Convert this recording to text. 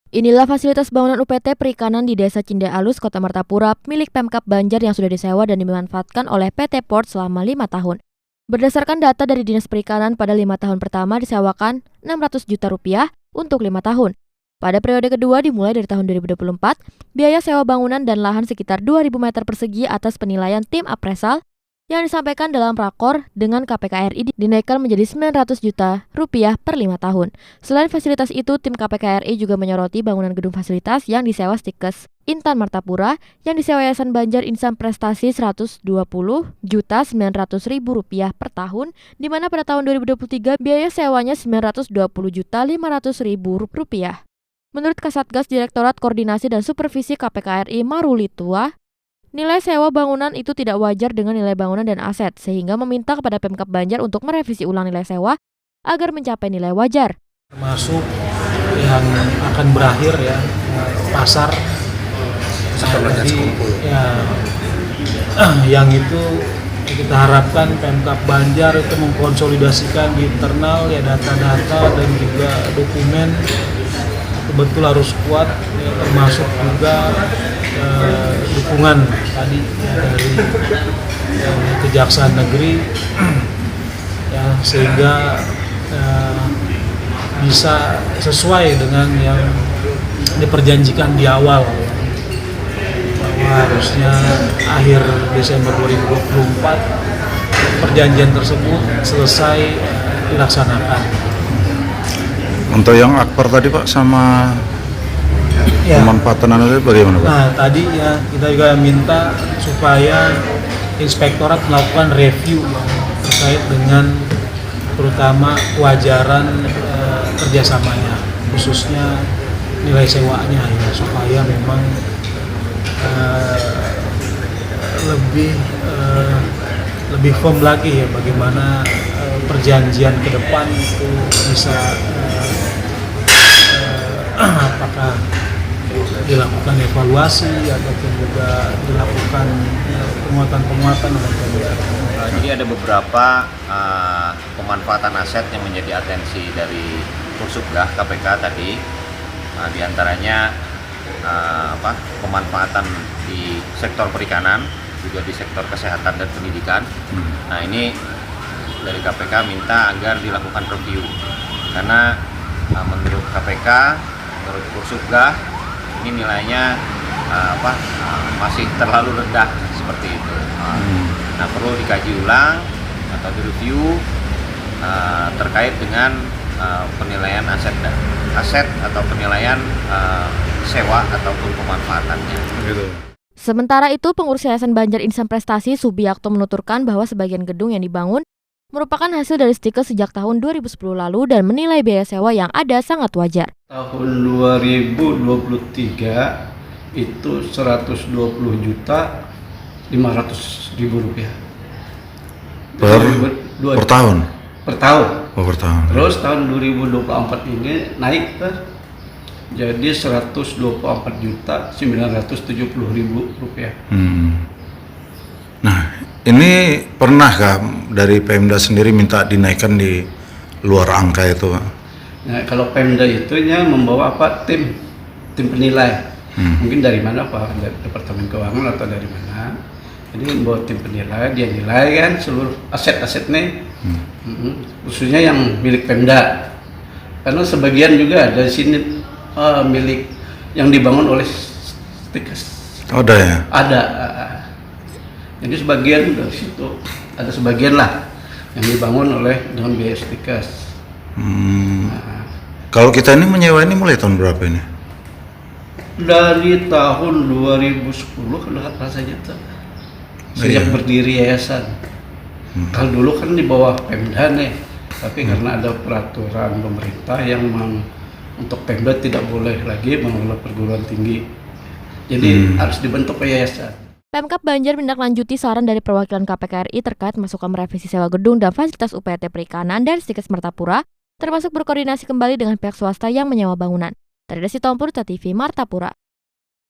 Inilah fasilitas bangunan UPT Perikanan di Desa Cinde Alus, Kota Martapura, milik Pemkab Banjar yang sudah disewa dan dimanfaatkan oleh PT Port selama 5 tahun. Berdasarkan data dari Dinas Perikanan, pada 5 tahun pertama disewakan Rp600 juta untuk 5 tahun. Pada periode kedua dimulai dari tahun 2024, biaya sewa bangunan dan lahan sekitar 2.000 meter persegi atas penilaian tim appraisal yang disampaikan dalam rakor dengan KPK RI dinaikkan menjadi Rp900 juta per 5 tahun. Selain fasilitas itu, tim KPK RI juga menyoroti bangunan gedung fasilitas yang disewa Stikes Intan Martapura yang disewa Yayasan Banjar Insan Prestasi Rp120.900.000 per tahun, di mana pada tahun 2023 biaya sewanya Rp920.500.000. Menurut Kasatgas Direktorat Koordinasi dan Supervisi KPK RI Maruli Tua, nilai sewa bangunan itu tidak wajar dengan nilai bangunan dan aset, sehingga meminta kepada Pemkab Banjar untuk merevisi ulang nilai sewa agar mencapai nilai wajar. Termasuk yang akan berakhir ya, pasar. Jadi ya, yang itu kita harapkan Pemkab Banjar itu mengkonsolidasikan di internal ya data-data dan juga dokumen betul harus kuat ya, termasuk juga dukungan tadi ya, dari Kejaksaan Negeri ya, sehingga bisa sesuai dengan yang diperjanjikan di awal ya, bahwa harusnya akhir Desember 2024 perjanjian tersebut selesai dilaksanakan. Untuk yang akbar tadi Pak sama ya, pemanfaatan itu bagaimana Pak? Nah tadi ya kita juga minta supaya inspektorat melakukan review ya, terkait dengan terutama kewajaran kerjasamanya, khususnya nilai sewanya ya, supaya memang lebih firm lagi ya bagaimana perjanjian ke depan itu bisa apakah dilakukan evaluasi ataupun juga dilakukan penguatan. Jadi ada beberapa pemanfaatan aset yang menjadi atensi dari Kursubgah KPK tadi, di antaranya pemanfaatan di sektor perikanan, juga di sektor kesehatan dan pendidikan. Nah ini dari KPK minta agar dilakukan review karena menurut KPK, menurut Kursubgah ini nilainya masih terlalu rendah seperti itu. Nah perlu dikaji ulang atau direview terkait dengan penilaian aset atau penilaian sewa ataupun pemanfaatannya. Sementara itu, pengurus Yayasan Banjar Insan Prestasi Subiakto menuturkan bahwa sebagian gedung yang dibangun merupakan hasil dari Stikes sejak tahun 2010 lalu dan menilai biaya sewa yang ada sangat wajar. Tahun 2023 itu Rp120.500.000 per tahun? Per tahun. Oh, per tahun. Terus tahun 2024 ini naik ke jadi Rp124.970.000. Nah, ini pernahkah dari Pemda sendiri minta dinaikkan di luar angka itu, Pak? Nah, kalau Pemda itunya membawa tim penilai. Mungkin dari mana Pak? Dari Departemen Keuangan atau dari mana? Jadi membawa tim penilai, dia nilai kan seluruh aset-aset nih, khususnya yang milik Pemda. Karena sebagian juga ada di sini milik yang dibangun oleh Stikes. Oh, ada ya? Ada. Jadi sebagian dari situ ada sebagian lah yang dibangun oleh dengan biaya Stikes. Kalau kita ini menyewa ini mulai tahun berapa ini? Dari tahun 2010 rasanya tuh sejak berdiri yayasan. Kalau dulu kan di bawah Pemda nih, tapi karena ada peraturan pemerintah yang untuk Pemda tidak boleh lagi mengelola perguruan tinggi, jadi harus dibentuk yayasan. Pemkab Banjar menindaklanjuti saran dari perwakilan KPK RI terkait masukan merevisi sewa gedung dan fasilitas UPT Perikanan dan Stikes Martapura, termasuk berkoordinasi kembali dengan pihak swasta yang menyewa bangunan. Dari Desi Tompur, TV Martapura.